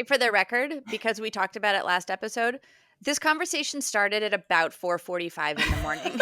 say for the record, because we talked about it last episode, this conversation started at about 4:45 in the morning.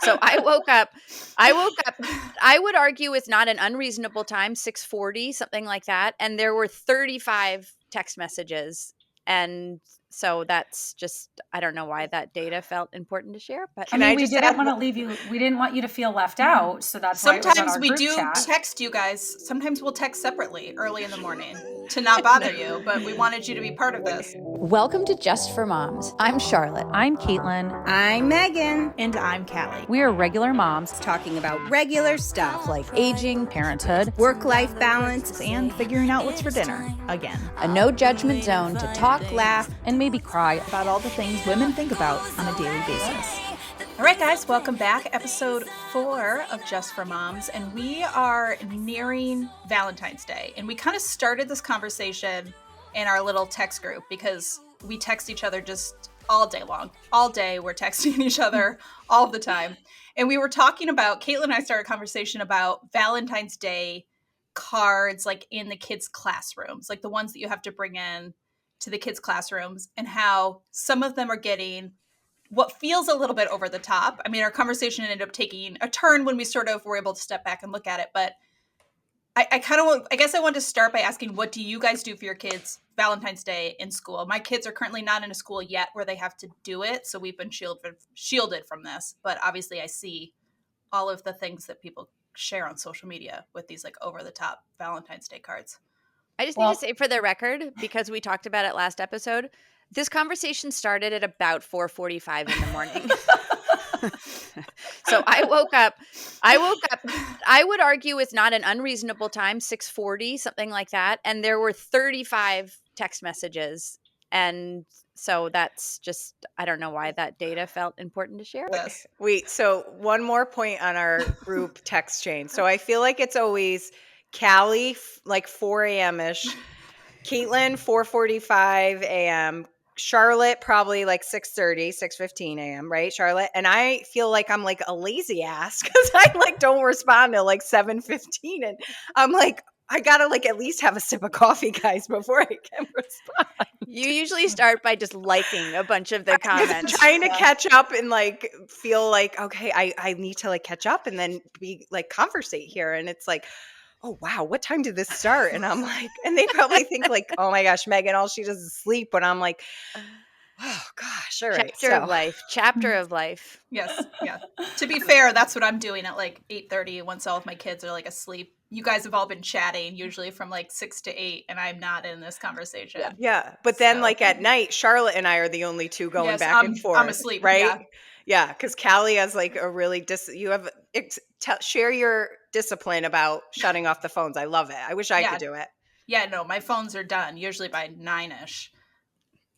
So I woke up, I would argue it's not an unreasonable time, 6:40, something like that. And there were 35 text messages. And so that's just, I don't know why that data felt important to share, but I mean, we didn't want to leave you. We didn't want you to feel left out. So that's why it was on our group chat. Sometimes we do text you guys. Sometimes we'll text separately early in the morning to not bother you, but we wanted you to be part of this. Welcome to Just for Moms. I'm Charlotte. I'm Caitlin. I'm Megan. And I'm Kallie. We are regular moms talking about regular stuff like aging, parenthood, work-life balance, and figuring out what's for dinner again. A no judgment zone to talk, laugh, and maybe cry about all the things women think about on a daily basis. All right, guys, welcome back. Episode 4 of Just for Moms. And we are nearing Valentine's Day. And we kind of started this conversation in our little text group because we text each other just all day long. All day we're texting each other all the time. And we were talking about, Caitlin and I started a conversation about Valentine's Day cards, like in the kids' classrooms, like the ones that you have to bring in to the kids' classrooms, and how some of them are getting what feels a little bit over the top. I mean, our conversation ended up taking a turn when we sort of were able to step back and look at it. But I guess I want to start by asking, what do you guys do for your kids Valentine's Day in school? My kids are currently not in a school yet where they have to do it. So we've been shielded from this. But obviously I see all of the things that people share on social media with these like over the top Valentine's Day cards. I just need to say for the record, because we talked about it last episode, this conversation started at about 4:45 in the morning. So I woke up, I would argue it's not an unreasonable time, 6:40, something like that. And there were 35 text messages. And so that's just, I don't know why that data felt important to share. Yes. Wait, so one more point on our group text chain. So I feel like it's always Kallie, like 4 a.m.-ish, Caitlin, 4:45 a.m., Charlotte, probably like 6:30, 6:15 a.m., right, Charlotte? And I feel like I'm like a lazy ass because I like don't respond till like 7:15. And I'm like, I gotta like at least have a sip of coffee, guys, before I can respond. You usually start by just liking a bunch of the comments. Trying to catch up and like feel like, okay, I need to like catch up and then be like conversate here. And it's like, oh, wow, what time did this start? And I'm like, and they probably think like, oh my gosh, Megan, all she does is sleep. But I'm like, oh gosh, all right. Chapter of life. Yes. Yeah. To be fair, that's what I'm doing at like 8:30 once all of my kids are like asleep. You guys have all been chatting usually from like 6 to 8, and I'm not in this conversation. Yeah. But then like at night, Charlotte and I are the only two going back and forth. I'm asleep. Right? Yeah. Because Kallie has like a really, share your discipline about shutting off the phones. I love it. I wish I could do it. Yeah, no, my phones are done usually by 9-ish.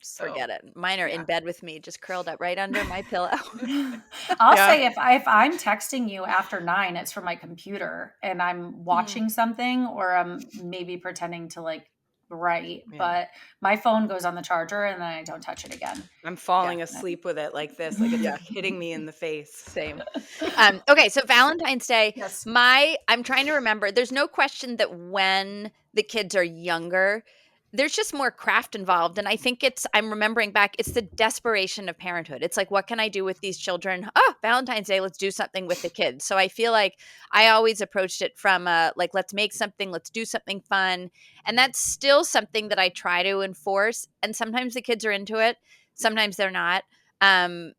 So, forget it. Mine are in bed with me, just curled up right under my pillow. I'll say if I'm texting you after 9, it's from my computer and I'm watching something or I'm maybe pretending to like write, but my phone goes on the charger and then I don't touch it again. I'm falling asleep with it like this, like it's hitting me in the face. Same. Okay, so Valentine's Day, yes. I'm trying to remember, there's no question that when the kids are younger, there's just more craft involved. And I think I'm remembering back, it's the desperation of parenthood. It's like, what can I do with these children? Oh, Valentine's Day, let's do something with the kids. So I feel like I always approached it from like, let's make something, let's do something fun. And that's still something that I try to enforce. And sometimes the kids are into it. Sometimes they're not. I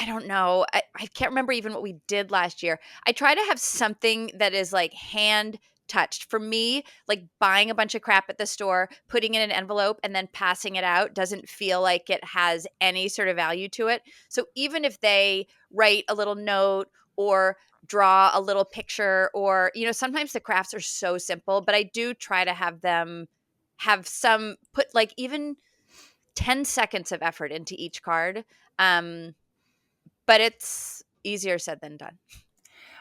don't know. I can't remember even what we did last year. I try to have something that is like hand touched. For me, like buying a bunch of crap at the store, putting it in an envelope and then passing it out doesn't feel like it has any sort of value to it. So even if they write a little note or draw a little picture or, sometimes the crafts are so simple, but I do try to have them put like even 10 seconds of effort into each card. But it's easier said than done.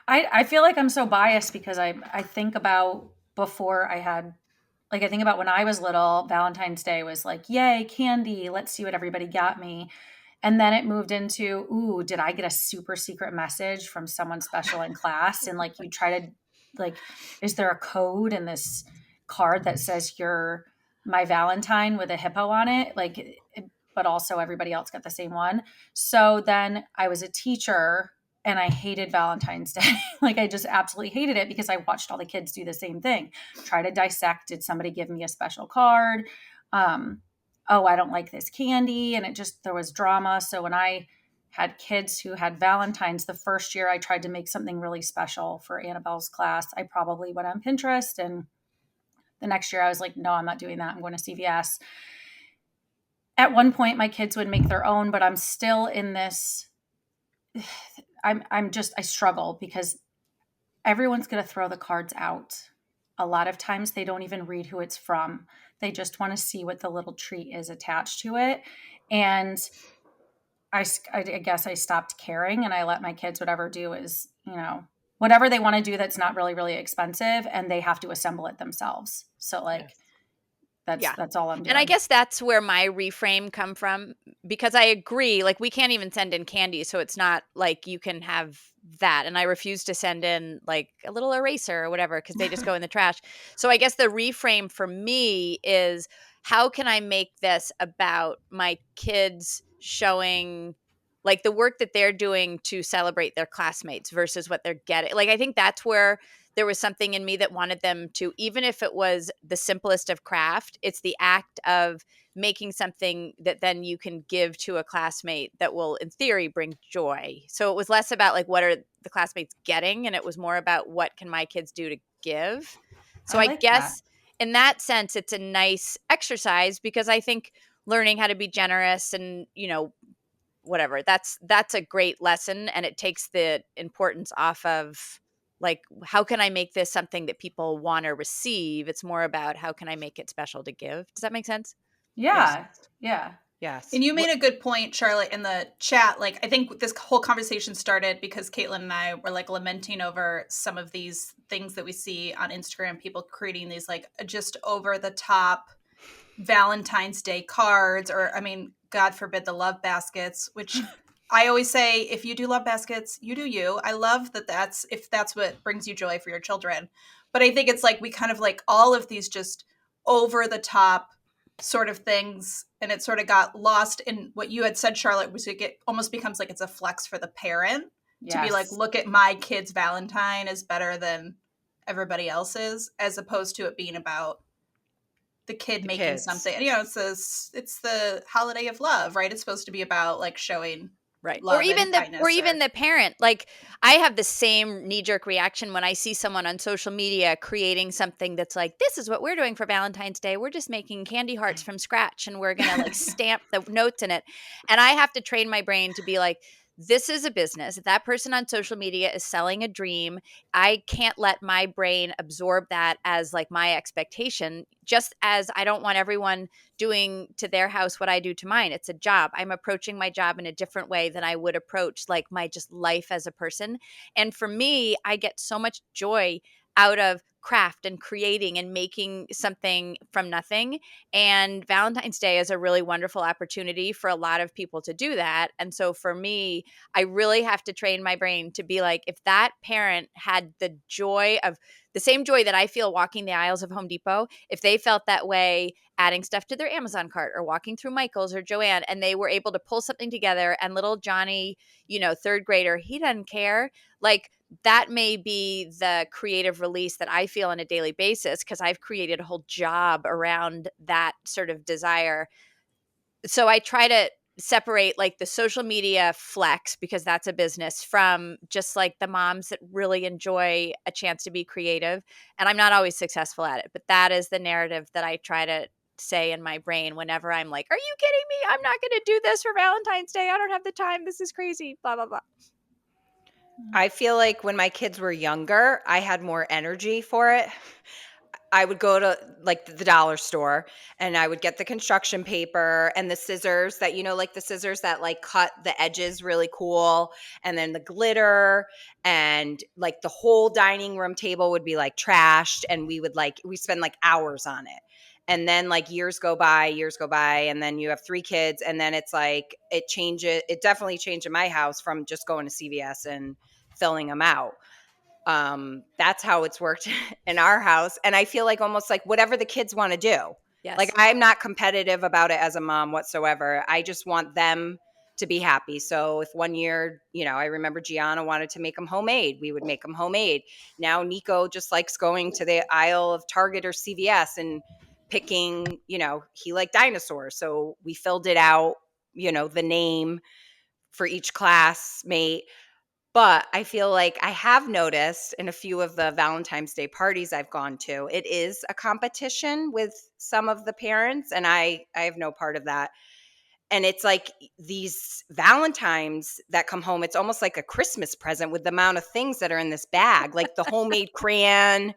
I feel like I'm so biased because I think about before I had, like, I think about when I was little, Valentine's Day was like, yay, candy, let's see what everybody got me. And then it moved into, ooh, did I get a super secret message from someone special in class? And like, you try to like, is there a code in this card that says you're my Valentine with a hippo on it, like, but also everybody else got the same one. So then I was a teacher and I hated Valentine's Day. Like, I just absolutely hated it because I watched all the kids do the same thing. Try to dissect, did somebody give me a special card? Oh, I don't like this candy. And there was drama. So when I had kids who had Valentine's, the first year I tried to make something really special for Annabelle's class, I probably went on Pinterest, and the next year I was like, no, I'm not doing that. I'm going to CVS. At one point my kids would make their own, but I'm still in this, I struggle because everyone's going to throw the cards out. A lot of times they don't even read who it's from. They just want to see what the little treat is attached to it. And I guess I stopped caring, and I let my kids, whatever do is, whatever they want to do that's not really, really expensive, and they have to assemble it themselves. So like, that's all I'm doing. And I guess that's where my reframe come from, because I agree, like, we can't even send in candy. So it's not like you can have that. And I refuse to send in like a little eraser or whatever, because they just go in the trash. So I guess the reframe for me is, how can I make this about my kids showing like the work that they're doing to celebrate their classmates versus what they're getting? Like, I think that's where there was something in me that wanted them to, even if it was the simplest of craft, it's the act of making something that then you can give to a classmate that will, in theory, bring joy. So it was less about like, what are the classmates getting? And it was more about, what can my kids do to give? So I guess in that sense, it's a nice exercise, because I think learning how to be generous and, whatever, that's a great lesson. And it takes the importance off of, like, how can I make this something that people want to receive? It's more about, how can I make it special to give? Does that make sense? Yeah. Yes. Yeah. Yes. And you made a good point, Charlotte, in the chat. Like, I think this whole conversation started because Caitlin and I were like lamenting over some of these things that we see on Instagram, people creating these like just over the top Valentine's Day cards, or, I mean, God forbid, the love baskets, which I always say, if you do love baskets, you do you. I love that if that's what brings you joy for your children. But I think it's like, we kind of like all of these just over the top sort of things, and it sort of got lost in what you had said, Charlotte, was it almost becomes like it's a flex for the parent to be like, look at my kid's Valentine is better than everybody else's, as opposed to it being about the kid making kids. something. It's the holiday of love, right? It's supposed to be about like showing right, love or even and the parent. Like, I have the same knee-jerk reaction when I see someone on social media creating something that's like, this is what we're doing for Valentine's Day, we're just making candy hearts from scratch, and we're gonna like stamp the notes in it. And I have to train my brain to be like, this is a business. That person on social media is selling a dream. I can't let my brain absorb that as like my expectation, just as I don't want everyone doing to their house what I do to mine. It's a job. I'm approaching my job in a different way than I would approach like my just life as a person. And for me, I get so much joy out of craft and creating and making something from nothing. And Valentine's Day is a really wonderful opportunity for a lot of people to do that. And so for me, I really have to train my brain to be like, if that parent had the same joy that I feel walking the aisles of Home Depot, if they felt that way adding stuff to their Amazon cart or walking through Michael's or Joanne, and they were able to pull something together, and little Johnny, third grader, he doesn't care. Like, that may be the creative release that I feel on a daily basis, because I've created a whole job around that sort of desire. So I try to separate like the social media flex, because that's a business, from just like the moms that really enjoy a chance to be creative. And I'm not always successful at it, but that is the narrative that I try to say in my brain whenever I'm like, are you kidding me? I'm not going to do this for Valentine's Day. I don't have the time. This is crazy. Blah, blah, blah. I feel like when my kids were younger, I had more energy for it. I would go to like the dollar store, and I would get the construction paper and the scissors that, like the scissors that like cut the edges really cool, and then the glitter, and like the whole dining room table would be like trashed, and we spend like hours on it. And then like years go by, and then you have 3 kids, and then it's like it definitely changed in my house from just going to CVS and filling them out. That's how it's worked in our house. And I feel like almost like whatever the kids want to do. Yes. Like I'm not competitive about it as a mom whatsoever. I just want them to be happy. So if one year, I remember Gianna wanted to make them homemade, we would make them homemade. Now Nico just likes going to the aisle of Target or CVS and picking, he liked dinosaurs. So we filled it out, the name for each classmate. But I feel like I have noticed in a few of the Valentine's Day parties I've gone to, it is a competition with some of the parents, and I have no part of that. And it's like these Valentines that come home, it's almost like a Christmas present with the amount of things that are in this bag, like the homemade crayon.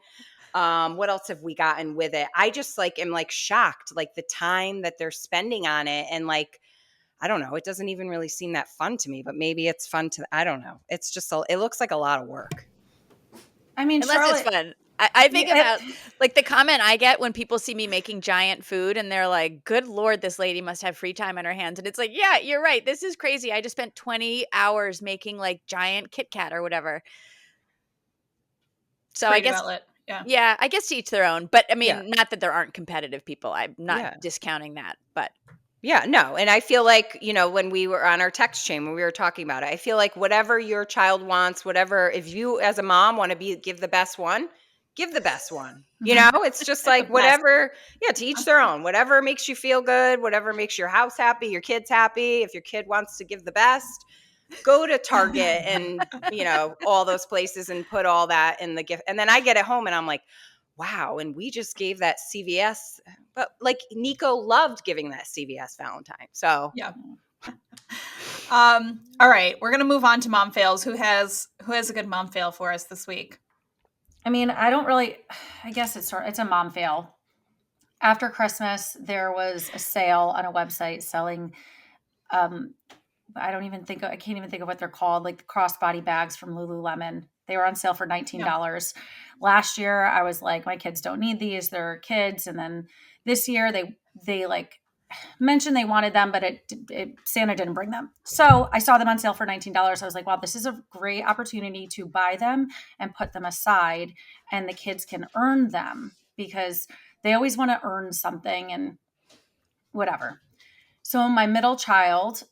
What else have we gotten with it? I just am shocked, like the time that they're spending on it. And I don't know, it doesn't even really seem that fun to me, but maybe it's fun to, I don't know. It's just, it looks like a lot of work. I mean, Unless Charlotte, it's fun. I think about like the comment I get when people see me making giant food and they're like, good Lord, this lady must have free time on her hands. And it's like, yeah, you're right. This is crazy. I just spent 20 hours making like giant Kit Kat or whatever. So I guess, yeah, I guess to each their own. But I mean, not that there aren't competitive people. I'm not discounting that, but. Yeah, no. And I feel like, when we were on our text chain, when we were talking about it, I feel like whatever your child wants, whatever, if you as a mom want to give the best one, give the best one. It's just like whatever, to each their own, whatever makes you feel good, whatever makes your house happy, your kids happy. If your kid wants to give the best, go to Target and, all those places and put all that in the gift. And then I get it home and I'm like, wow. And we just gave that CVS, but like Nico loved giving that CVS Valentine. So yeah. All right, we're gonna move on to mom fails. Who has a good mom fail for us this week? I mean, I guess it's a mom fail. After Christmas, there was a sale on a website selling, I can't even think of what they're called, like the crossbody bags from Lululemon. They were on sale for $19. Yeah. Last year, I was like, my kids don't need these. They're kids. And then this year, they like mentioned they wanted them, but Santa didn't bring them. So I saw them on sale for $19. I was like, wow, this is a great opportunity to buy them and put them aside, and the kids can earn them because they always want to earn something and whatever. So my middle child,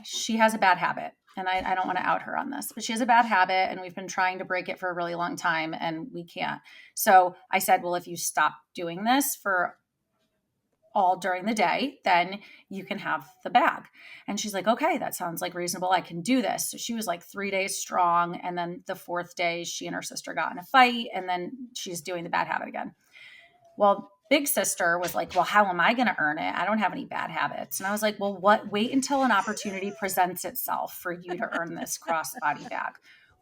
she has a bad habit, and I don't want to out her on this, but she has a bad habit, and we've been trying to break it for a really long time, and we can't. So I said, well, if you stop doing this for all during the day, then you can have the bag. And she's like, okay, that sounds like reasonable. I can do this. So she was like 3 days strong. And then the fourth day, she and her sister got in a fight, and then she's doing the bad habit again. Well, big sister was like, well, how am I going to earn it? I don't have any bad habits. And I was like, well, wait until an opportunity presents itself for you to earn this crossbody bag.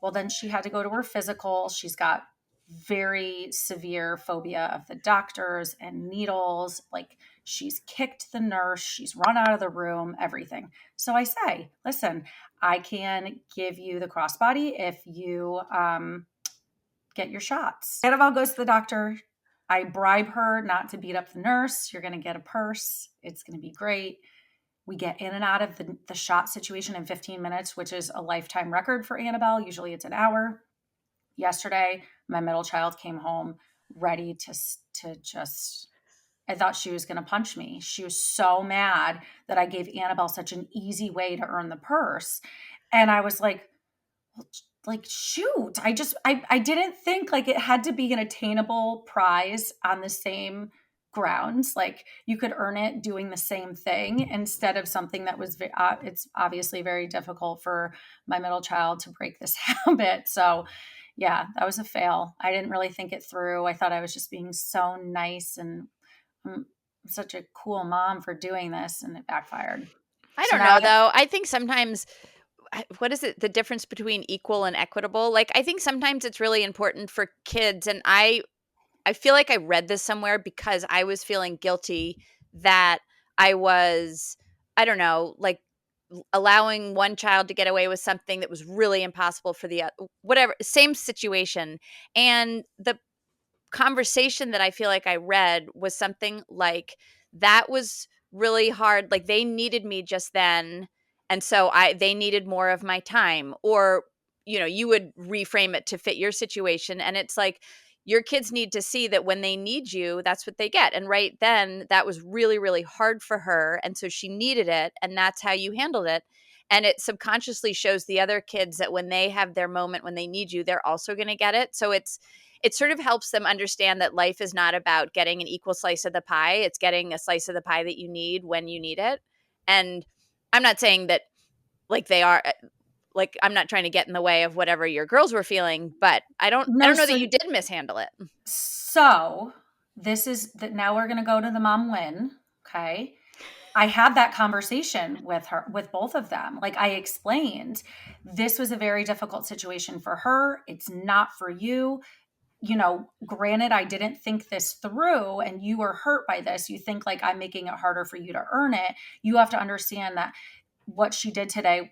Well, then she had to go to her physical. She's got very severe phobia of the doctors and needles. Like, she's kicked the nurse, she's run out of the room, everything. So I say, listen, I can give you the crossbody if you get your shots. Annabelle goes to the doctor. I bribe her not to beat up the nurse. You're going to get a purse. It's going to be great. We get in and out of the shot situation in 15 minutes, which is a lifetime record for Annabelle. Usually it's an hour. Yesterday, my middle child came home ready to just, I thought she was going to punch me. She was so mad that I gave Annabelle such an easy way to earn the purse. And I was like, shoot, I didn't think like it had to be an attainable prize on the same grounds. Like, you could earn it doing the same thing instead of something that was, it's obviously very difficult for my middle child to break this habit. So yeah, that was a fail. I didn't really think it through. I thought I was just being so nice and I'm such a cool mom for doing this, and it backfired. I don't know though. I think sometimes, what is it? The difference between equal and equitable? Like, I think sometimes it's really important for kids. And I feel like I read this somewhere because I was feeling guilty that I was, I don't know, like allowing one child to get away with something that was really impossible for the other, whatever, same situation. And the conversation that I feel like I read was something like, that was really hard. Like, they needed me just then. And so they needed more of my time. Or, you would reframe it to fit your situation. And it's like, your kids need to see that when they need you, that's what they get. And right then, that was really, really hard for her. And so she needed it. And that's how you handled it. And it subconsciously shows the other kids that when they have their moment, when they need you, they're also going to get it. So it sort of helps them understand that life is not about getting an equal slice of the pie. It's getting a slice of the pie that you need when you need it. And I'm not saying that like they are like, I'm not trying to get in the way of whatever your girls were feeling, but I don't know that you did mishandle it. So this is that now we're going to go to the mom win. Okay. I had that conversation with both of them. Like I explained, this was a very difficult situation for her. It's not for you. Granted, I didn't think this through and you were hurt by this. You think like I'm making it harder for you to earn it. You have to understand that what she did today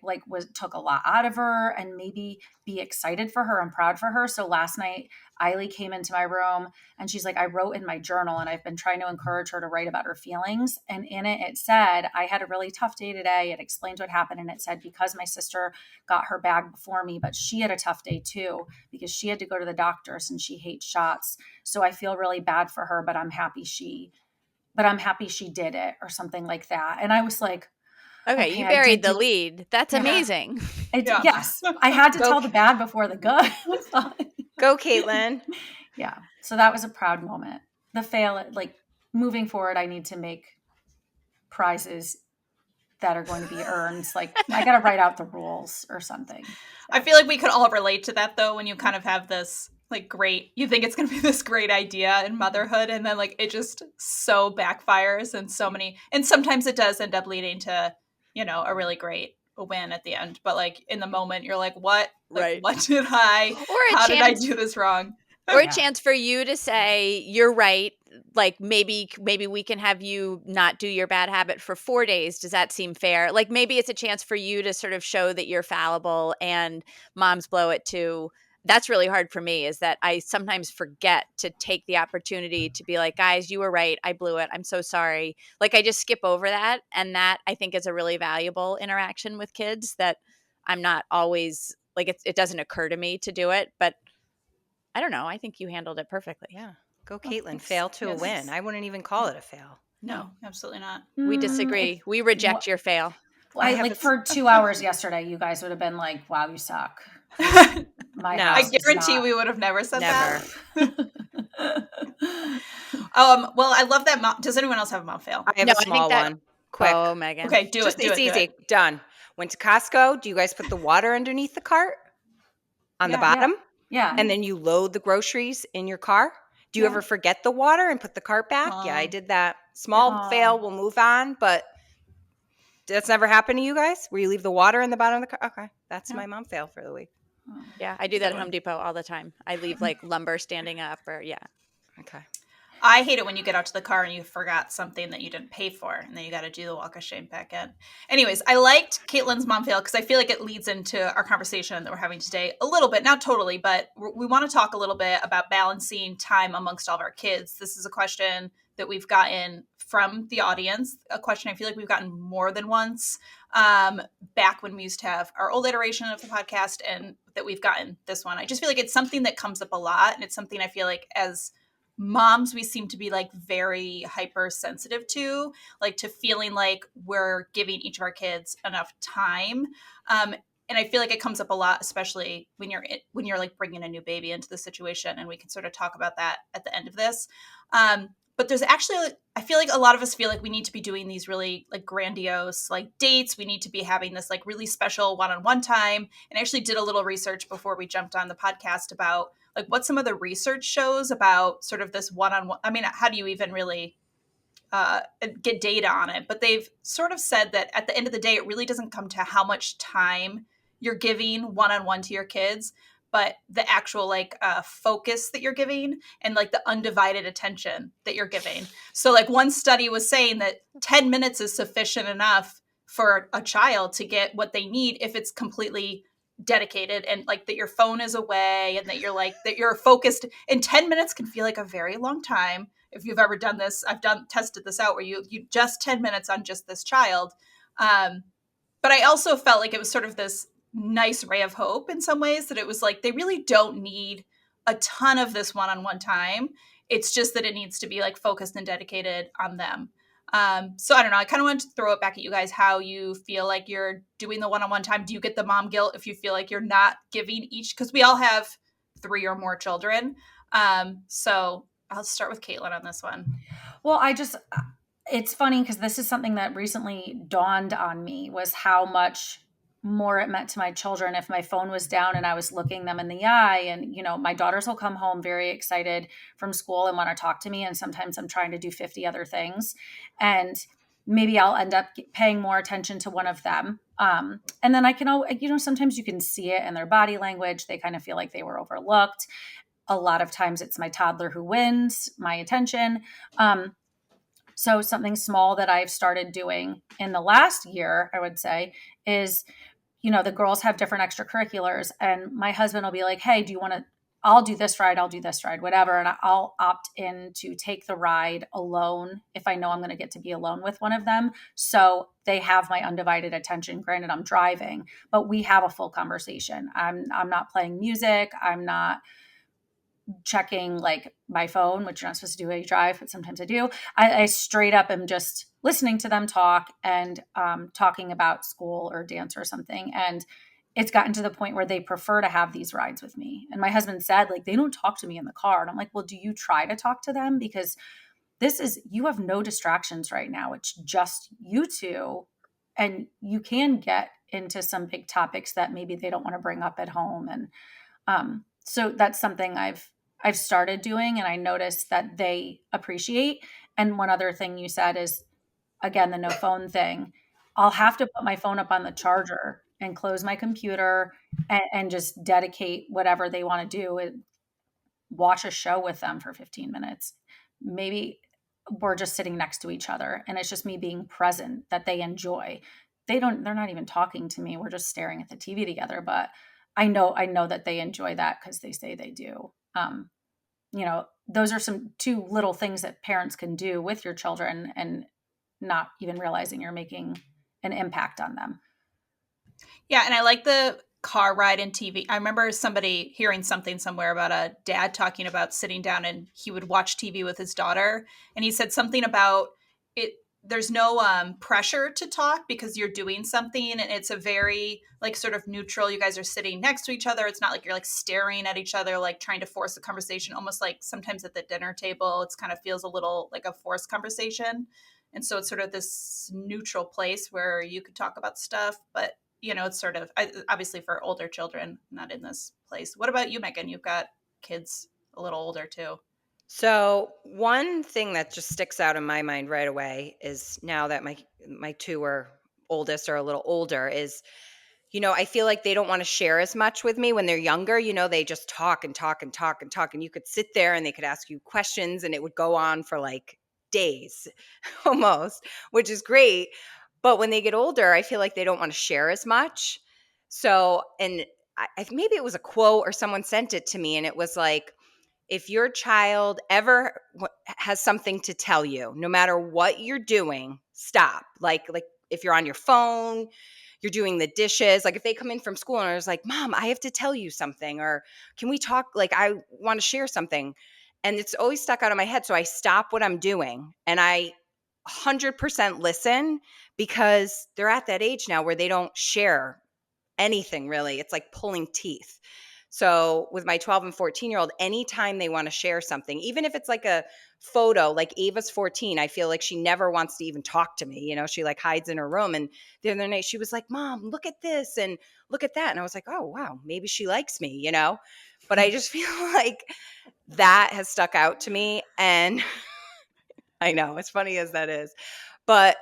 took a lot out of her, and maybe be excited for her and proud for her. So last night Eiley came into my room and she's like, I wrote in my journal, and I've been trying to encourage her to write about her feelings. And in it said, I had a really tough day today. It explained what happened. And it said, because my sister got her bag before me, but she had a tough day too, because she had to go to the doctors and she hates shots. So I feel really bad for her, but I'm happy she did it, or something like that. And I was like, Okay, you buried the lead. That's amazing. Yes, I had to tell the bad before the good. Go, Caitlin. Yeah, so that was a proud moment. The fail, like moving forward, I need to make prizes that are going to be earned. Like I got to write out the rules or something. I feel like we could all relate to that though, when you kind of have this like you think it's going to be this great idea in motherhood, and then like it just so backfires, and sometimes it does end up leading to a really great win at the end. But like in the moment, you're like, what? Like, right. What did how did I do this wrong? Or a chance for you to say, you're right. Like maybe we can have you not do your bad habit for 4 days. Does that seem fair? Like maybe it's a chance for you to sort of show that you're fallible and moms blow it too. That's really hard for me, is that I sometimes forget to take the opportunity to be like, guys, you were right. I blew it. I'm so sorry. Like I just skip over that. And that I think is a really valuable interaction with kids that I'm not always like, it doesn't occur to me to do it, but I don't know. I think you handled it perfectly. Yeah. Go, Caitlin. Fail to a win. I wouldn't even call it a fail. No, absolutely not. We disagree. We reject your fail. Well, for 2 hours yesterday, you guys would have been like, wow, you suck. I guarantee we would have never said that. Well, I love that. Does anyone else have a mom fail? I have a small one. Quick. Oh, Megan. Okay, do it. It's easy. Done. Went to Costco. Do you guys put the water underneath the cart on the bottom? Yeah. And then you load the groceries in your car? Do you ever forget the water and put the cart back? Yeah, I did that. Small fail. We'll move on. But that's never happened to you guys? Where you leave the water in the bottom of the car? Okay. That's my mom fail for the week. Yeah, I do that at Home Depot all the time. I leave like lumber standing up Okay. I hate it when you get out to the car and you forgot something that you didn't pay for, and then you got to do the walk of shame back in. Anyways, I liked Caitlin's mom fail because I feel like it leads into our conversation that we're having today a little bit, not totally, but we want to talk a little bit about balancing time amongst all of our kids. This is a question that we've gotten from the audience, a question I feel like we've gotten more than once back when we used to have our old iteration of the podcast, and that we've gotten this one. I just feel like it's something that comes up a lot, and it's something I feel like as moms we seem to be like very hypersensitive to, like to feeling like we're giving each of our kids enough time. And I feel like it comes up a lot, especially when you're like bringing a new baby into the situation, and we can sort of talk about that at the end of this. But there's actually, I feel like a lot of us feel like we need to be doing these really like grandiose like dates. We need to be having this like really special one-on-one time. And I actually did a little research before we jumped on the podcast about like what some of the research shows about sort of this one-on-one. I mean, how do you even really get data on it? But they've sort of said that at the end of the day, it really doesn't come to how much time you're giving one-on-one to your kids, but the actual like focus that you're giving and like the undivided attention that you're giving. So like one study was saying that 10 minutes is sufficient enough for a child to get what they need if it's completely dedicated, and like that your phone is away and that you're like that you're focused. And 10 minutes can feel like a very long time. If you've ever done this, I've tested this out where you just 10 minutes on just this child. But I also felt like it was sort of this nice ray of hope in some ways, that it was like they really don't need a ton of this one-on-one time. It's just that it needs to be like focused and dedicated on them. So I don't know. I kind of wanted to throw it back at you guys, how you feel like you're doing the one-on-one time. Do you get the mom guilt if you feel like you're not giving each? Because we all have 3 or more children. So I'll start with Caitlin on this one. Well, it's funny because this is something that recently dawned on me, was how much more it meant to my children if my phone was down and I was looking them in the eye. And, my daughters will come home very excited from school and want to talk to me. And sometimes I'm trying to do 50 other things. And maybe I'll end up paying more attention to one of them. And then I can, sometimes you can see it in their body language. They kind of feel like they were overlooked. A lot of times it's my toddler who wins my attention. So something small that I've started doing in the last year, I would say, is, the girls have different extracurriculars, and my husband will be like, hey, I'll do this ride, whatever. And I'll opt in to take the ride alone if I know I'm going to get to be alone with one of them. So they have my undivided attention. Granted, I'm driving, but we have a full conversation. I'm not playing music. I'm not checking like my phone, which you're not supposed to do while you drive, but sometimes I do. I straight up am just listening to them talk and talking about school or dance or something. And it's gotten to the point where they prefer to have these rides with me. And my husband said, like, they don't talk to me in the car. And I'm like, well, do you try to talk to them? Because you have no distractions right now. It's just you two. And you can get into some big topics that maybe they don't want to bring up at home. And so that's something I've started doing, and I noticed that they appreciate. And one other thing you said is, again, the no phone thing. I'll have to put my phone up on the charger and close my computer and just dedicate whatever they want to do and watch a show with them for 15 minutes. Maybe we're just sitting next to each other and it's just me being present that they enjoy. They're not even talking to me. We're just staring at the TV together, but I know that they enjoy that because they say they do. Those are two little things that parents can do with your children and not even realizing you're making an impact on them. Yeah. And I like the car ride and TV. I remember hearing something somewhere about a dad talking about sitting down and he would watch TV with his daughter. And he said something about it. There's no pressure to talk because you're doing something, and it's a very like sort of neutral. You guys are sitting next to each other. It's not like you're like staring at each other, like trying to force a conversation, almost like sometimes at the dinner table, it's kind of feels a little like a forced conversation. And so it's sort of this neutral place where you could talk about stuff, but it's sort of obviously for older children, not in this place. What about you, Megan? You've got kids a little older too. So one thing that just sticks out in my mind right away is, now that my two oldest are a little older, is, I feel like they don't want to share as much with me when they're younger. They just talk and talk and talk and talk, and you could sit there and they could ask you questions and it would go on for like days almost, which is great. But when they get older, I feel like they don't want to share as much. So, and maybe it was a quote or someone sent it to me, and it was like, if your child ever has something to tell you, no matter what you're doing, stop. Like if you're on your phone, you're doing the dishes. Like if they come in from school and I was like, Mom, I have to tell you something, or can we talk? Like I want to share something. And it's always stuck out of my head. So I stop what I'm doing and I 100% listen, because they're at that age now where they don't share anything really. It's like pulling teeth. So with my 12 and 14-year-old, anytime they want to share something, even if it's like a photo, like Ava's 14, I feel like she never wants to even talk to me. She like hides in her room. And the other night she was like, Mom, look at this and look at that. And I was like, oh, wow, maybe she likes me, but I just feel like that has stuck out to me. And I know, as funny as that is, but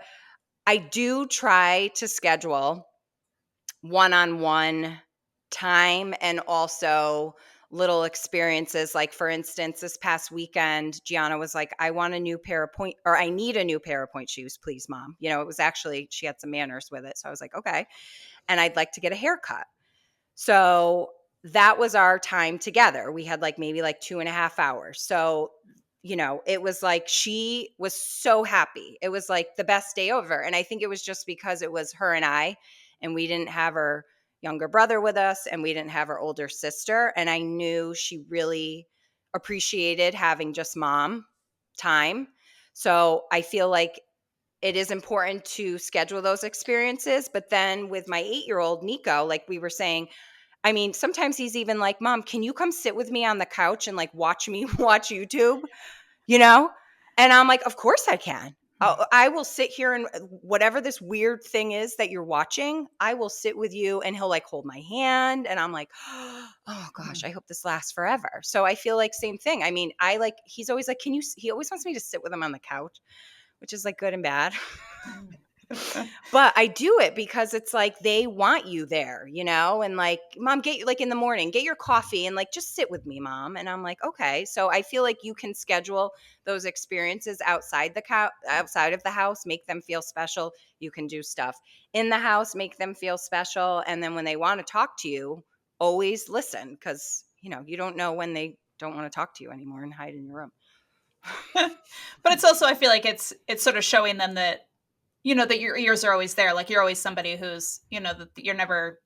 I do try to schedule one-on-one time and also little experiences. Like for instance, this past weekend, Gianna was like, I need a new pair of point shoes, please, Mom. It was actually, she had some manners with it. So I was like, okay. And I'd like to get a haircut. So that was our time together. We had maybe 2.5 hours. So, it was like, she was so happy. It was like the best day ever. And I think it was just because it was her and I, and we didn't have her younger brother with us and we didn't have our older sister. And I knew she really appreciated having just mom time. So I feel like it is important to schedule those experiences. But then with my 8-year-old Nico, like we were saying, I mean, sometimes he's even like, Mom, can you come sit with me on the couch and like watch me watch YouTube? You know? And I'm like, of course I can. I will sit here and whatever this weird thing is that you're watching, I will sit with you and he'll like hold my hand. And I'm like, oh gosh, I hope this lasts forever. So I feel like same thing. I mean, he's always like, he always wants me to sit with him on the couch, which is like good and bad. But I do it because it's like they want you there, you know, and like, Mom, like in the morning, get your coffee and like just sit with me, Mom. And I'm like, okay. So I feel like you can schedule those experiences outside outside of the house, make them feel special. You can do stuff in the house, make them feel special. And then when they want to talk to you, always listen, because you know, you don't know when they don't want to talk to you anymore and hide in your room. But it's also, I feel like it's sort of showing them that, you know, that your ears are always there. Like you're always somebody who's, you know, that you're never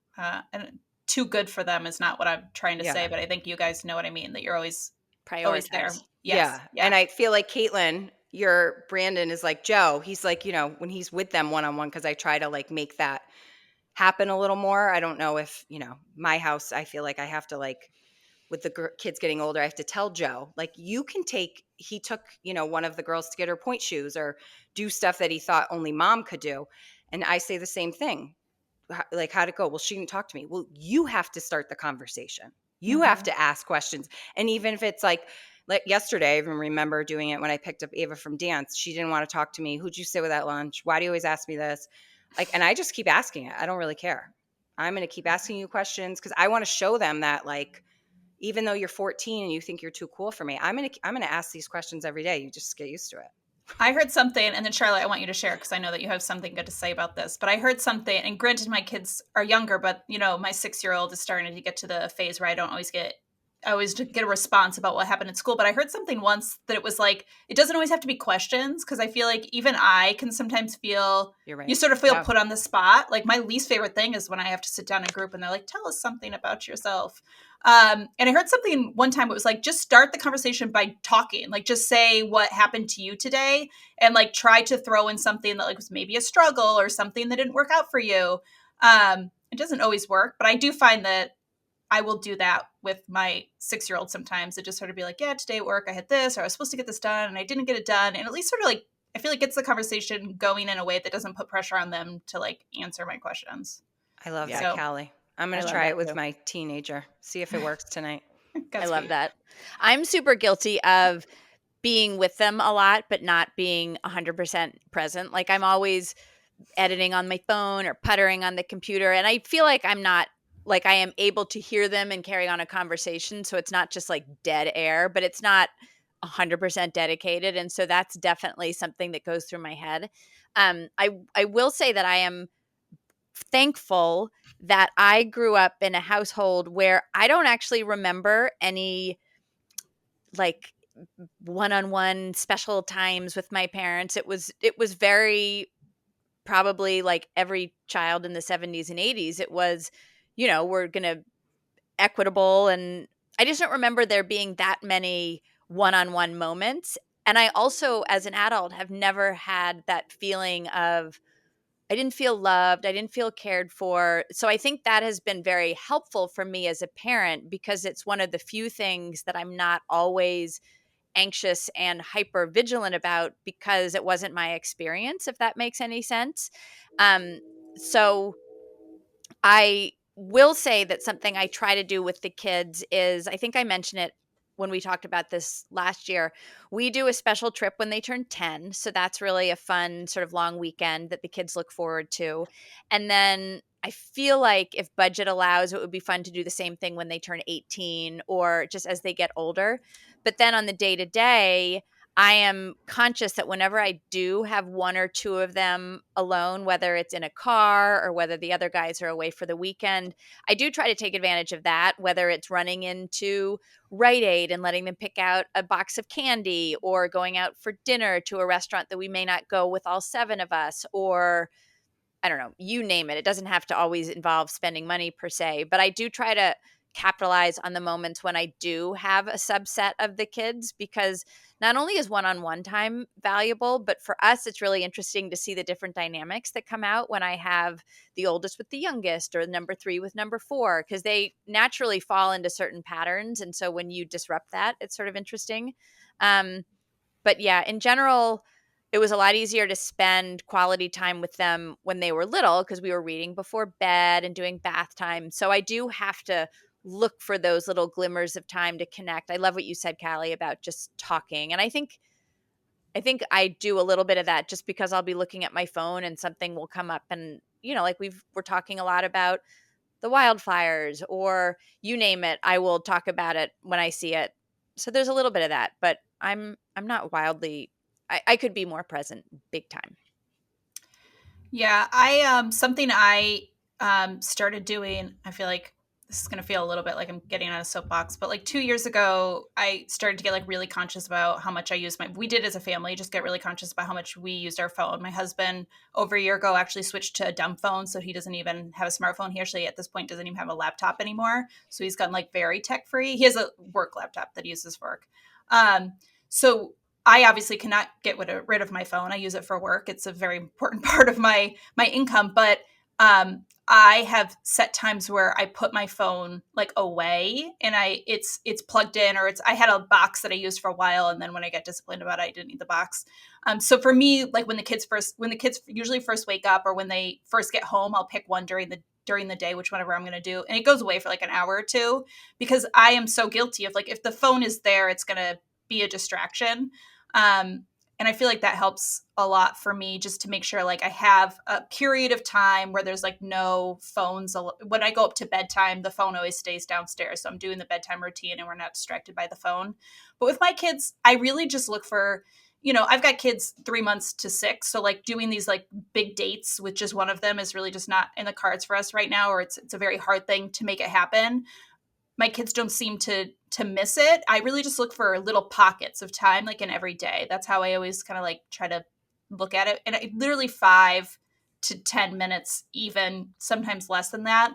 too good for them is not what I'm trying to say, but I think you guys know what I mean, that you're always there. Yes. Yeah. And I feel like Caitlin, your Brandon is like Joe. He's like, you know, when he's with them one-on-one, because I try to like make that happen a little more. I don't know if, you know, my house, I feel like I have to like, with the kids getting older, I have to tell Joe, like, you can he took, you know, one of the girls to get her point shoes or do stuff that he thought only mom could do. And I say the same thing. Like, how'd it go? Well, she didn't talk to me. Well, you have to start the conversation. You have to ask questions. And even if it's like yesterday, I even remember doing it when I picked up Ava from dance. She didn't want to talk to me. Who'd you sit with at lunch? Why do you always ask me this? Like, and I just keep asking it. I don't really care. I'm going to keep asking you questions because I want to show them that, like, even though you're 14 and you think you're too cool for me, I'm gonna ask these questions every day. You just get used to it. I heard something, and then Charlotte, I want you to share because I know that you have something good to say about this. But I heard something, and granted, my kids are younger, but you know, my 6-year-old is starting to get to the phase where I always get a response about what happened at school. But I heard something once that it was like, it doesn't always have to be questions, because I feel like even I can sometimes feel, you're right, you sort of feel put on the spot. Like my least favorite thing is when I have to sit down in a group and they're like, tell us something about yourself. And I heard something one time, it was like, just start the conversation by talking, like just say what happened to you today and like try to throw in something that like was maybe a struggle or something that didn't work out for you. It doesn't always work, but I do find that I will do that with my 6-year-old sometimes. It just sort of be like, yeah, today at work I had this, or I was supposed to get this done and I didn't get it done. And at least sort of like, I feel like gets the conversation going in a way that doesn't put pressure on them to like answer my questions. I love that, Callie. I'm going to try it with my teenager. See if it works tonight. I love that. I'm super guilty of being with them a lot, but not being 100% present. Like I'm always editing on my phone or puttering on the computer. And I feel like I'm not, like I am able to hear them and carry on a conversation. So it's not just like dead air, but it's not 100% dedicated. And so that's definitely something that goes through my head. I will say that I am thankful that I grew up in a household where I don't actually remember any like one-on-one special times with my parents. It was very probably like every child in the 70s and 80s. It was, you know, we're going to equitable, and I just don't remember there being that many one-on-one moments. And I also, as an adult, have never had that feeling of I didn't feel loved. I didn't feel cared for. So I think that has been very helpful for me as a parent because it's one of the few things that I'm not always anxious and hyper vigilant about because it wasn't my experience, if that makes any sense. So I will say that something I try to do with the kids is, I think I mentioned it when we talked about this last year, we do a special trip when they turn 10. So that's really a fun sort of long weekend that the kids look forward to. And then I feel like if budget allows, it would be fun to do the same thing when they turn 18 or just as they get older. But then on the day to day, I am conscious that whenever I do have one or two of them alone, whether it's in a car or whether the other guys are away for the weekend, I do try to take advantage of that, whether it's running into Rite Aid and letting them pick out a box of candy or going out for dinner to a restaurant that we may not go with all 7 of us, or I don't know, you name it. It doesn't have to always involve spending money per se, but I do try to capitalize on the moments when I do have a subset of the kids, because not only is one-on-one time valuable, but for us, it's really interesting to see the different dynamics that come out when I have the oldest with the youngest or number 3 with number 4, because they naturally fall into certain patterns. And so when you disrupt that, it's sort of interesting. But yeah, in general, it was a lot easier to spend quality time with them when they were little because we were reading before bed and doing bath time. So I do have to look for those little glimmers of time to connect. I love what you said, Kallie, about just talking. And I think I do a little bit of that just because I'll be looking at my phone and something will come up, and like we're talking a lot about the wildfires or you name it, I will talk about it when I see it. So there's a little bit of that, but I'm not wildly I could be more present big time. Yeah, I something I started doing, I feel like this is going to feel a little bit like I'm getting on a soapbox, but like 2 years ago, I started to get like really conscious about how much I use we did as a family, just get really conscious about how much we used our phone. My husband over a year ago actually switched to a dumb phone. So he doesn't even have a smartphone. He actually at this point doesn't even have a laptop anymore. So he's gotten like very tech free. He has a work laptop that he uses for work. So I obviously cannot get rid of my phone. I use it for work. It's a very important part of my income. But I have set times where I put my phone like away, and it's plugged in, or I had a box that I used for a while, and then when I get disciplined about it, I didn't need the box. So for me, like when the kids usually first wake up, or when they first get home, I'll pick one during the day, whatever I'm going to do, and it goes away for like an hour or two, because I am so guilty of like if the phone is there, it's going to be a distraction. And I feel like that helps a lot for me, just to make sure like I have a period of time where there's like no phones. When I go up to bedtime, the phone always stays downstairs. So I'm doing the bedtime routine and we're not distracted by the phone. But with my kids, I really just look for, I've got kids 3 months to 6. So like doing these like big dates with just one of them is really just not in the cards for us right now, or it's a very hard thing to make it happen. My kids don't seem to miss it. I really just look for little pockets of time, like in every day. That's how I always kind of like try to look at it. And literally 5 to 10 minutes, even sometimes less than that.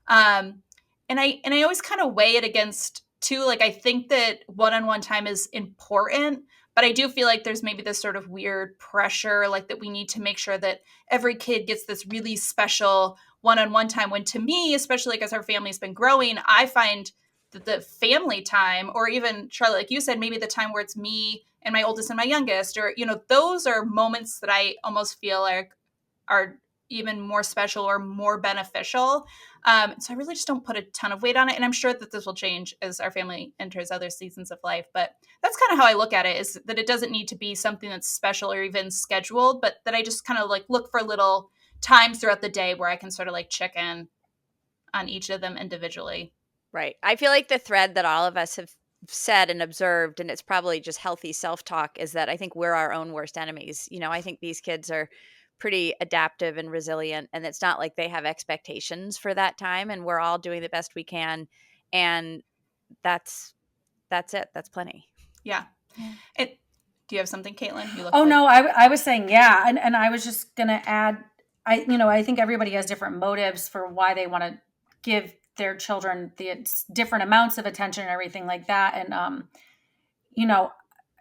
And I always kind of weigh it against too. Like I think that one-on-one time is important, but I do feel like there's maybe this sort of weird pressure, like that we need to make sure that every kid gets this really special one-on-one time, when to me, especially like as our family's been growing, I find that the family time, or even Charlotte, like you said, maybe the time where it's me and my oldest and my youngest, or, those are moments that I almost feel like are even more special or more beneficial. So I really just don't put a ton of weight on it. And I'm sure that this will change as our family enters other seasons of life. But that's kind of how I look at it, is that it doesn't need to be something that's special or even scheduled, but that I just kind of like look for little times throughout the day where I can sort of like check in on each of them individually. Right. I feel like the thread that all of us have said and observed, and it's probably just healthy self-talk, is that I think we're our own worst enemies. I think these kids are pretty adaptive and resilient, and it's not like they have expectations for that time, and we're all doing the best we can. And that's it. That's plenty. Yeah. Do you have something, Caitlin? You look No, I was saying, yeah. And I was just going to add, I think everybody has different motives for why they want to give their children the different amounts of attention and everything like that. And,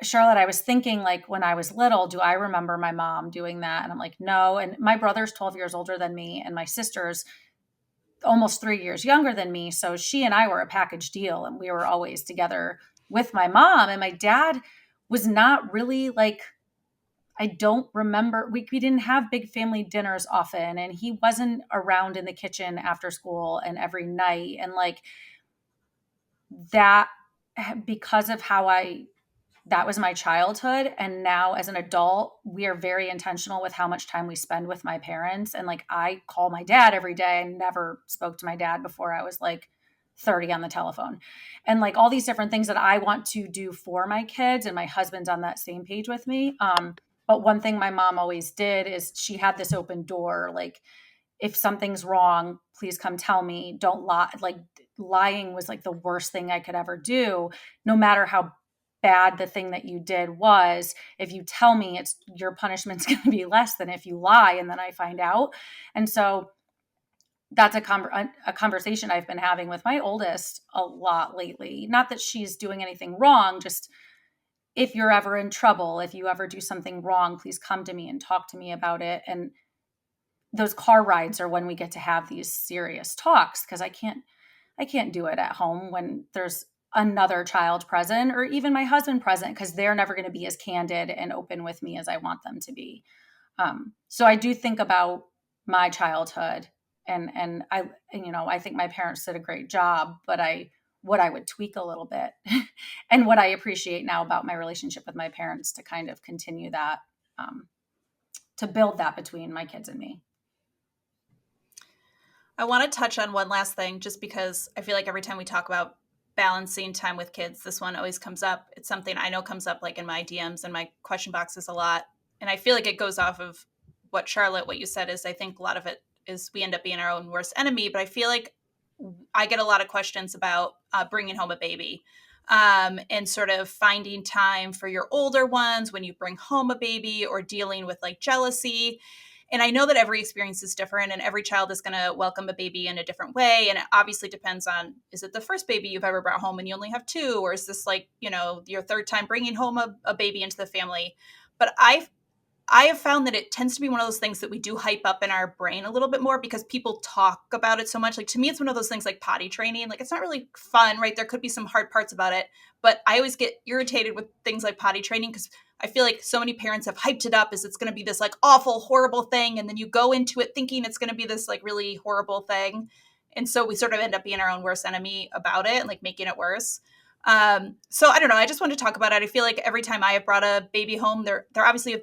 Charlotte, I was thinking like when I was little, do I remember my mom doing that? And I'm like, no. And my brother's 12 years older than me, and my sister's almost 3 years younger than me. So she and I were a package deal, and we were always together with my mom. And my dad was not really like, I don't remember, we didn't have big family dinners often, and he wasn't around in the kitchen after school and every night. And like that, because of that was my childhood. And now as an adult, we are very intentional with how much time we spend with my parents. And like, I call my dad every day. I never spoke to my dad before I was like 30 on the telephone, and like all these different things that I want to do for my kids, and my husband's on that same page with me. But one thing my mom always did is she had this open door. Like, if something's wrong, please come tell me. Don't lie. Like, lying was like the worst thing I could ever do, no matter how bad the thing that you did was. If you tell me, it's your punishment's going to be less than if you lie and then I find out. And so that's a conversation I've been having with my oldest a lot lately. Not that she's doing anything wrong, just if you're ever in trouble, if you ever do something wrong, please come to me and talk to me about it. And those car rides are when we get to have these serious talks, because I can't do it at home when there's another child present or even my husband present, because they're never going to be as candid and open with me as I want them to be. So I do think about my childhood, and I think my parents did a great job, but what I would tweak a little bit and what I appreciate now about my relationship with my parents to kind of continue that, to build that between my kids and me. I want to touch on one last thing, just because I feel like every time we talk about balancing time with kids, this one always comes up. It's something I know comes up like in my DMs and my question boxes a lot. And I feel like it goes off of what you said is, I think a lot of it is we end up being our own worst enemy. But I feel like I get a lot of questions about bringing home a baby, and sort of finding time for your older ones when you bring home a baby, or dealing with like jealousy. And I know that every experience is different and every child is going to welcome a baby in a different way. And it obviously depends on, is it the first baby you've ever brought home and you only have two? Or is this like, your third time bringing home a baby into the family? But I have found that it tends to be one of those things that we do hype up in our brain a little bit more because people talk about it so much. Like, to me, it's one of those things like potty training. Like, it's not really fun, right? There could be some hard parts about it, but I always get irritated with things like potty training because I feel like so many parents have hyped it up as it's going to be this like awful, horrible thing. And then you go into it thinking it's going to be this like really horrible thing. And so we sort of end up being our own worst enemy about it and like making it worse. So I don't know. I just wanted to talk about it. I feel like every time I have brought a baby home, there obviously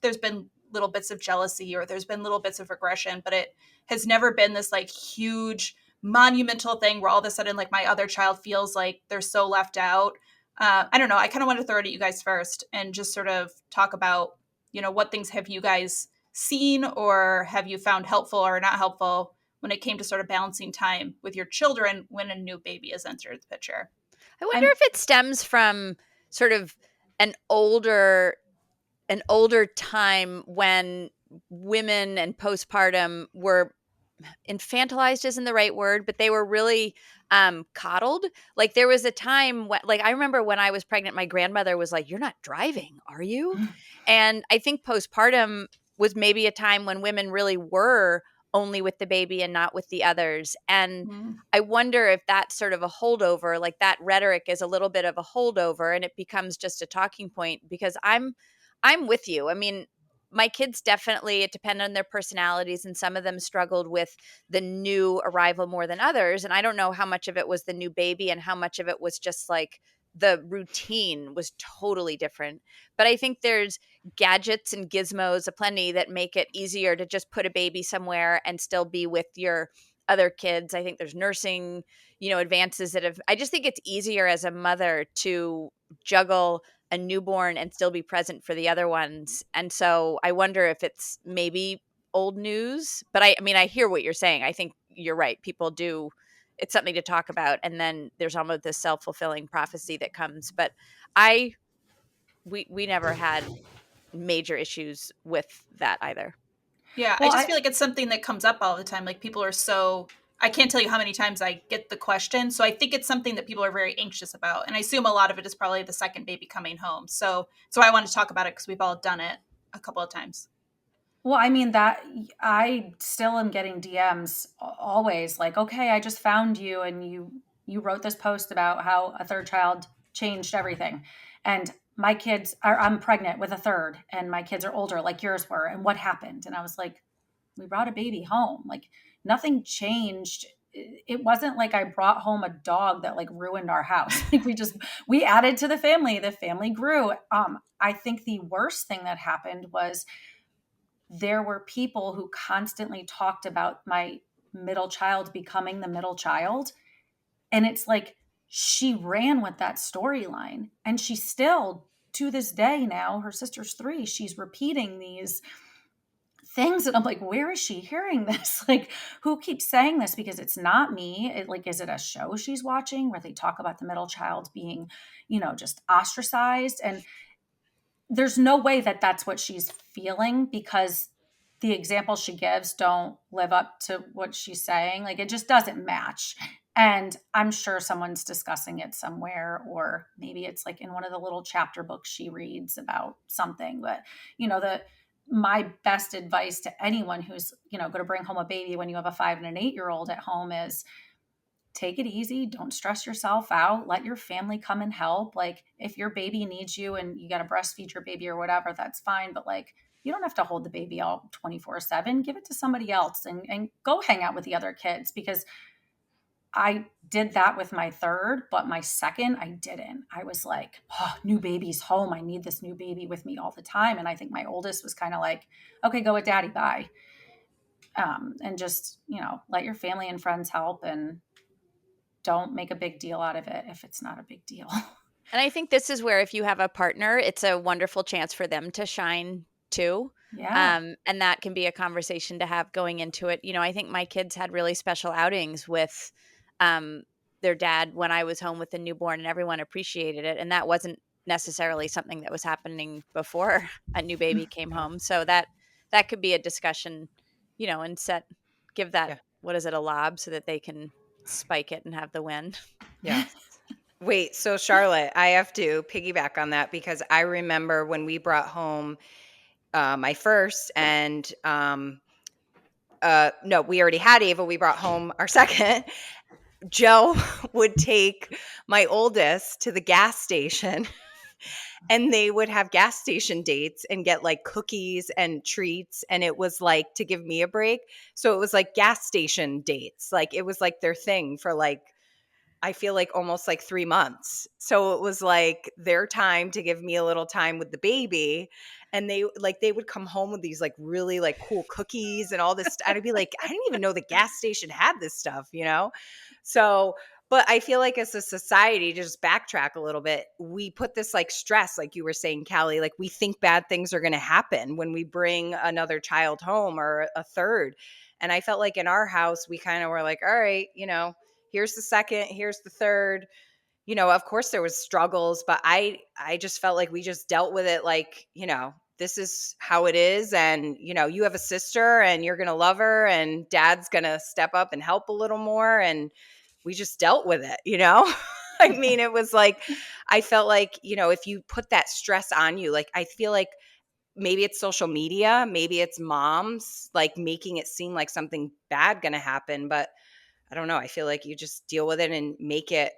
there's been little bits of jealousy or there's been little bits of aggression, but it has never been this like huge monumental thing where all of a sudden like my other child feels like they're so left out. I don't know. I kind of want to throw it at you guys first and just sort of talk about, what things have you guys seen or have you found helpful or not helpful when it came to sort of balancing time with your children when a new baby has entered the picture? I wonder if it stems from sort of an older time when women and postpartum were infantilized isn't the right word, but they were really coddled. Like, there was a time when, like, I remember when I was pregnant, my grandmother was like, "You're not driving, are you?" And I think postpartum was maybe a time when women really were only with the baby and not with the others. And I wonder if that's sort of a holdover, like that rhetoric is a little bit of a holdover and it becomes just a talking point, because I'm with you. I mean, my kids definitely, it depended on their personalities, and some of them struggled with the new arrival more than others. And I don't know how much of it was the new baby and how much of it was just like the routine was totally different. But I think there's gadgets and gizmos aplenty that make it easier to just put a baby somewhere and still be with your other kids. I think there's nursing, advances I just think it's easier as a mother to juggle a newborn and still be present for the other ones. And so I wonder if it's maybe old news, but I mean, I hear what you're saying. I think you're right. People do, it's something to talk about. And then there's almost this self-fulfilling prophecy that comes, but we never had major issues with that either. Yeah. Well, I just feel like it's something that comes up all the time. Like, people are I can't tell you how many times I get the question. So I think it's something that people are very anxious about. And I assume a lot of it is probably the second baby coming home. So I want to talk about it because we've all done it a couple of times. Well, I mean, that I still am getting DMs always like, okay, I just found you and you wrote this post about how a third child changed everything. And I'm pregnant with a third and my kids are older like yours were. And what happened? And I was like, we brought a baby home. Like, nothing changed. It wasn't like I brought home a dog that like ruined our house. Like, we added to the family grew. I think the worst thing that happened was there were people who constantly talked about my middle child becoming the middle child. And it's like, she ran with that storyline, and she still, to this day now, her sister's 3, she's repeating these things. And I'm like, where is she hearing this? Like, who keeps saying this? Because it's not me. Is it a show she's watching where they talk about the middle child being, just ostracized? And there's no way that that's what she's feeling, because the examples she gives don't live up to what she's saying. Like, it just doesn't match. And I'm sure someone's discussing it somewhere, or maybe it's like in one of the little chapter books she reads about something. But, my best advice to anyone who's, going to bring home a baby when you have a 5 and an 8-year-old at home is take it easy. Don't stress yourself out. Let your family come and help. Like, if your baby needs you and you got to breastfeed your baby or whatever, that's fine. But like, you don't have to hold the baby all 24/7. Give it to somebody else and go hang out with the other kids, because I did that with my third, but my second, I didn't. I was like, oh, new baby's home. I need this new baby with me all the time. And I think my oldest was kind of like, okay, go with daddy, bye. And just, let your family and friends help, and don't make a big deal out of it if it's not a big deal. And I think this is where, if you have a partner, it's a wonderful chance for them to shine too. Yeah. And that can be a conversation to have going into it. I think my kids had really special outings with their dad when I was home with the newborn, and everyone appreciated it. And that wasn't necessarily something that was happening before a new baby came home. So that could be a discussion, and give that, what is it, a lob, so that they can spike it and have the win. Yeah. Wait, so Charlotte, I have to piggyback on that, because I remember when we brought home my first, and no, we already had Ava. We brought home our second. Joe would take my oldest to the gas station, and they would have gas station dates and get like cookies and treats. And it was like to give me a break. So it was like gas station dates. Like, it was like their thing for like, I feel like almost like 3 months. So it was like their time to give me a little time with the baby. And they would come home with these like really like cool cookies and all this. I'd be like, I didn't even know the gas station had this stuff, So, but I feel like as a society, to just backtrack a little bit, we put this like stress, like you were saying, Kallie, like we think bad things are going to happen when we bring another child home, or a third. And I felt like in our house, we kind of were like, all right, here's the second, here's the third. Of course there was struggles, but I just felt like we just dealt with it like, this is how it is. And, you have a sister and you're going to love her, and dad's going to step up and help a little more. And we just dealt with it, I mean, it was like, I felt like, if you put that stress on you, like, I feel like maybe it's social media, maybe it's moms like making it seem like something bad going to happen, but I don't know. I feel like you just deal with it and make it,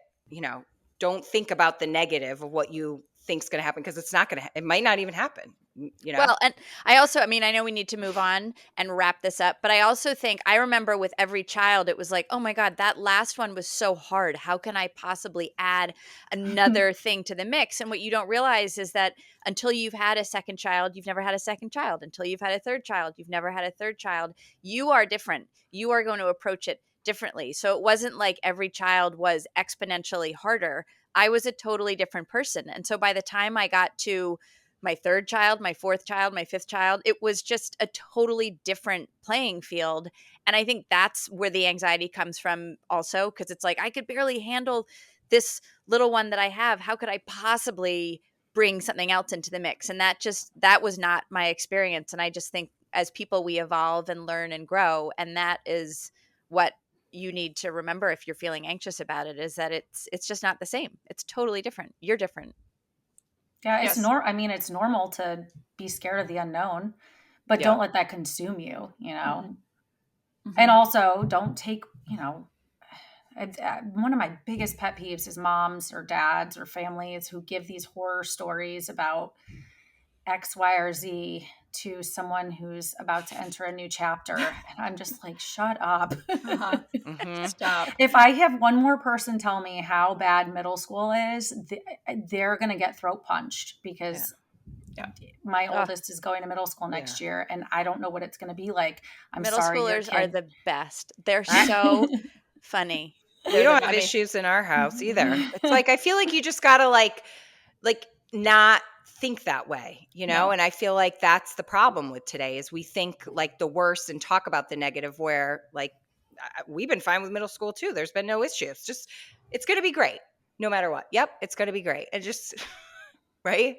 don't think about the negative of what you think's going to happen, because it's not going to, it might not even happen, Well, and I know we need to move on and wrap this up, but I also think, I remember with every child, it was like, oh my God, that last one was so hard. How can I possibly add another thing to the mix? And what you don't realize is that until you've had a second child, you've never had a second child. Until you've had a third child, you've never had a third child. You are different. You are going to approach it differently. So it wasn't like every child was exponentially harder. I was a totally different person. And so by the time I got to my third child, my fourth child, my fifth child, it was just a totally different playing field. And I think that's where the anxiety comes from also, because it's like, I could barely handle this little one that I have. How could I possibly bring something else into the mix? And that was not my experience. And I just think as people, we evolve and learn and grow. And that is what you need to remember if you're feeling anxious about it, is that it's just not the same. It's totally different. You're different. Yeah, Yes. it's normal to be scared of the unknown, but don't let that consume you, Mhm. And also don't take, one of my biggest pet peeves is moms or dads or families who give these horror stories about X, Y, or Z to someone who's about to enter a new chapter. And I'm just like, shut up. Stop. If I have one more person tell me how bad middle school is, they're going to get throat punched, because my oldest is going to middle school next year, and I don't know what it's going to be like. I'm Middle sorry. schoolers are the best. They're so funny. We don't have issues in our house either. It's like, I feel like you just gotta like not think that way, No. and I feel like that's the problem with today is we think like the worst and talk about the negative where like we've been fine with middle school too. There's been no issues. Just it's going to be great no matter what. Yep, it's going to be great. And just right?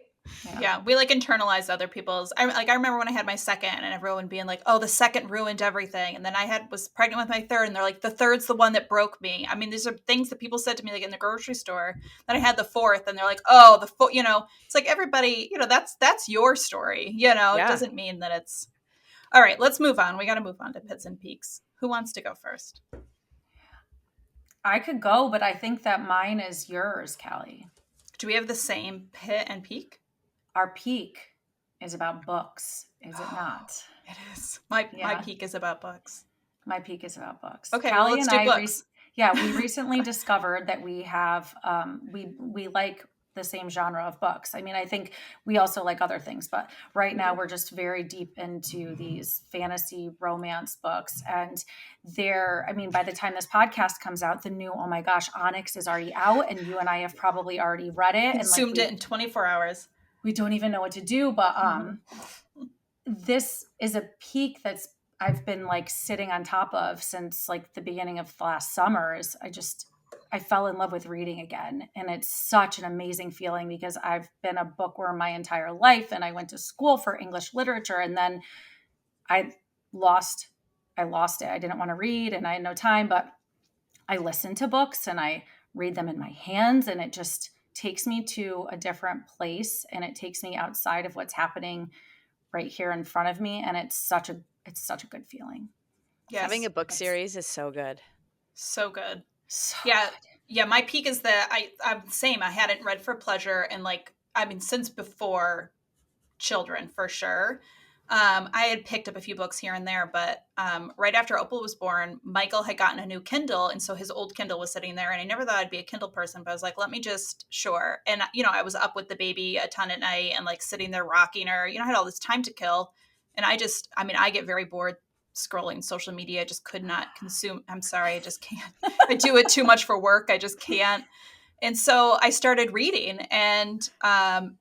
Yeah, we like internalize other people's. I remember when I had my second, and everyone being like, "Oh, the second ruined everything," and then was pregnant with my third, and they're like, "The third's the one that broke me." I mean, these are things that people said to me like in the grocery store. Then I had the fourth, and they're like, "Oh, the fourth." It's like everybody, that's your story. It Yeah. doesn't mean that it's. All right, let's move on. We got to move on to pits and peaks. Who wants to go first? I could go, but I think that mine is yours, Kallie. Do we have the same pit and peak? Our peak is about books, is it not? It is. My peak is about books. My peak is about books. Okay, Kallie let's and do I books. we recently discovered that we have we like the same genre of books. I mean, I think we also like other things, but right now we're just very deep into these fantasy romance books. And by the time this podcast comes out, the new, oh my gosh, Onyx is already out, and you and I have probably already read it. Consumed it in 24 hours. We don't even know what to do, but this is a peak I've been like sitting on top of since like the beginning of last summer. I fell in love with reading again, and it's such an amazing feeling because I've been a bookworm my entire life, and I went to school for English literature, and then I lost it. I didn't want to read, and I had no time, but I listen to books and I read them in my hands, and it just takes me to a different place, and it takes me outside of what's happening right here in front of me, and it's such a good feeling. Yes. Having a book series is so good. So good. So yeah. good. Yeah, my peak is that I'm the same. I hadn't read for pleasure and since before children for sure. I had picked up a few books here and there, but right after Opal was born, Michael had gotten a new Kindle, and so his old Kindle was sitting there, and I never thought I'd be a Kindle person, but I was like, let me just, sure. And, I was up with the baby a ton at night and like sitting there rocking her, I had all this time to kill. And I get very bored scrolling social media. I just could not consume. I'm sorry. I just can't. I do it too much for work. I just can't. And so I started reading, and Caitlin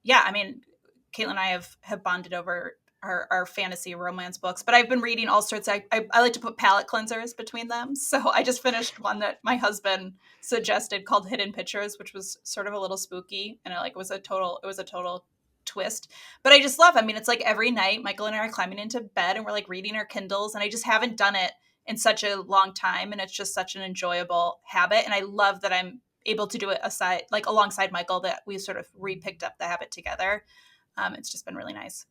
and I have bonded over our fantasy romance books, but I've been reading all sorts. I like to put palate cleansers between them. So I just finished one that my husband suggested called Hidden Pictures, which was sort of a little spooky, and it was a total twist. But I just love, it's like every night Michael and I are climbing into bed and we're like reading our Kindles, and I just haven't done it in such a long time, and it's just such an enjoyable habit. And I love that I'm able to do it alongside Michael, that we sort of re-picked up the habit together. It's just been really nice.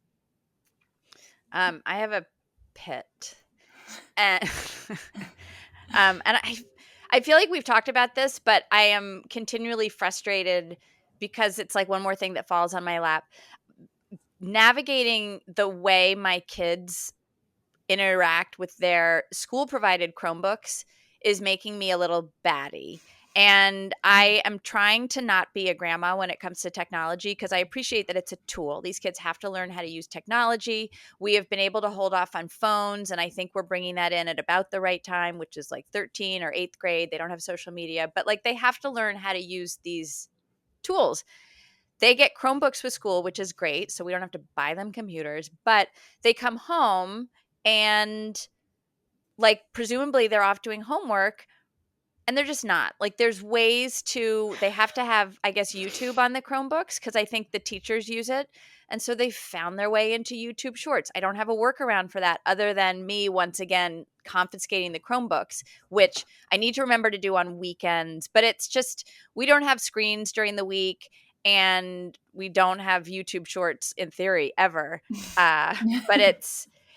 I have a pit, and and I feel like we've talked about this, but I am continually frustrated because it's like one more thing that falls on my lap. Navigating the way my kids interact with their school provided Chromebooks is making me a little batty. And I am trying to not be a grandma when it comes to technology, because I appreciate that it's a tool. These kids have to learn how to use technology. We have been able to hold off on phones, and I think we're bringing that in at about the right time, which is like 13 or 8th grade. They don't have social media, but like they have to learn how to use these tools. They get Chromebooks with school, which is great, so we don't have to buy them computers, but they come home and like presumably they're off doing homework, and they're just not. Like there's ways they have to have, I guess, YouTube on the Chromebooks, because I think the teachers use it. And so they found their way into YouTube Shorts. I don't have a workaround for that other than me, once again, confiscating the Chromebooks, which I need to remember to do on weekends. But it's just, we don't have screens during the week, and we don't have YouTube Shorts in theory ever. But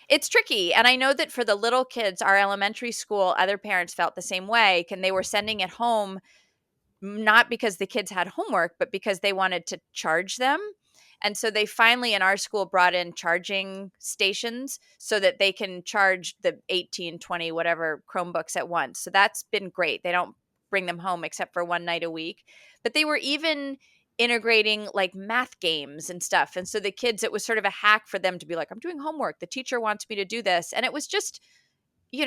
it's tricky. And I know that for the little kids, our elementary school, other parents felt the same way. And they were sending it home, not because the kids had homework, but because they wanted to charge them. And so they finally in our school brought in charging stations so that they can charge the 18, 20, whatever Chromebooks at once. So that's been great. They don't bring them home except for one night a week. But they were even integrating like math games and stuff. And so the kids, it was sort of a hack for them to be like, I'm doing homework. The teacher wants me to do this. And it was just, they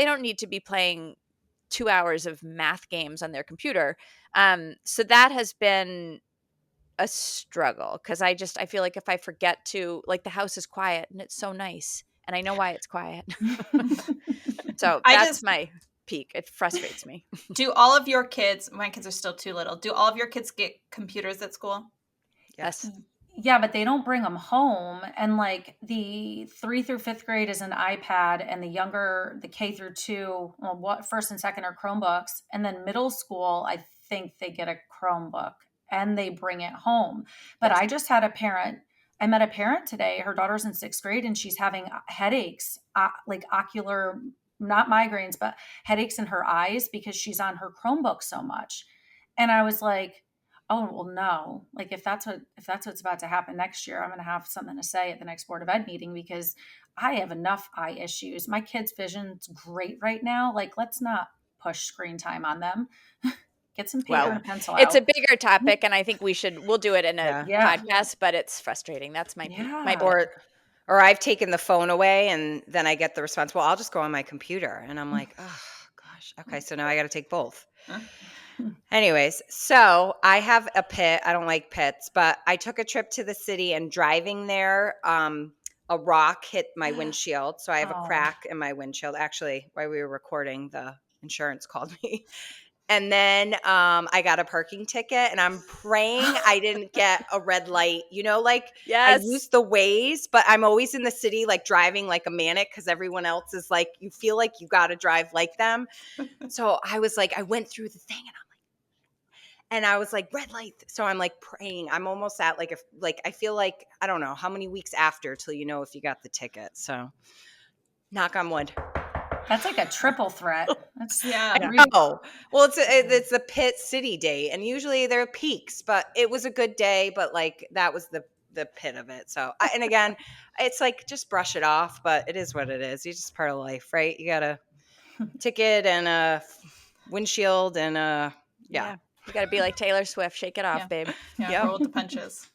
don't need to be playing 2 hours of math games on their computer. So that has been a struggle because I feel like if I forget to, like, the house is quiet and it's so nice and I know why it's quiet. So I that's just my peak. It frustrates me. do all of your kids, my kids are still too little, do all of your kids get computers at school? Yes. Yeah, but they don't bring them home. And like the 3 through 5th grade is an iPad, and the K through 2, well, what first and second are Chromebooks. And then middle school, I think they get a Chromebook and they bring it home. But Yes. I just had I met a parent today. Her daughter's in 6th grade and she's having headaches, like ocular, not migraines, but headaches in her eyes because she's on her Chromebook so much. And I was like, oh, well, no. Like if that's what's about to happen next year, I'm going to have something to say at the next Board of Ed meeting because I have enough eye issues. My kids' vision's great right now. Like, let's not push screen time on them. Get some paper and a pencil It's a out. bigger topic, and I think we'll do it in a Yeah. podcast, but it's frustrating. That's my peak. My Yeah. Or I've taken the phone away and then I get the response, well, I'll just go on my computer. And I'm like, oh gosh. Okay. So now I got to take both. Anyways, so I have a pit. I don't like pits, but I took a trip to the city and driving there, a rock hit my windshield. So I have a Oh. crack in my windshield. Actually, while we were recording, the insurance called me. And then I got a parking ticket, and I'm praying I didn't get a red light. You know, like I Yes. use the Waze, but I'm always in the city, like driving like a maniac because everyone else is like, you feel like you got to drive like them. So I was like, I went through the thing, and I was like, red light. So I'm like praying. I'm almost at like I feel like, I don't know how many weeks after till you know if you got the ticket. So knock on wood. That's like a triple threat. That's Yeah. Oh, well, it's a pit city day, and usually there are peaks, but it was a good day, but like that was the pit of it. So, and again, it's like just brush it off, but it is what it is. It's just part of life, right? You got a ticket and a windshield and yeah. You got to be like Taylor Swift. Shake it off, babe. Yeah, roll with the punches.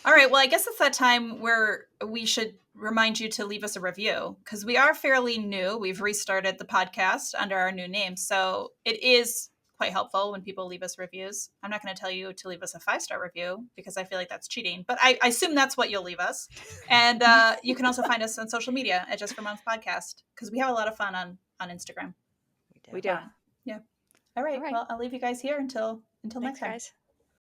All right. Well, I guess it's that time where we should remind you to leave us a review because we are fairly new. We've restarted the podcast under our new name. So it is quite helpful when people leave us reviews. I'm not going to tell you to leave us a 5-star review because I feel like that's cheating, but I assume that's what you'll leave us. And you can also find us on social media at Just for Moms Podcast because we have a lot of fun on Instagram. We do. Yeah. All right. Well, I'll leave you guys here until next time. Guys.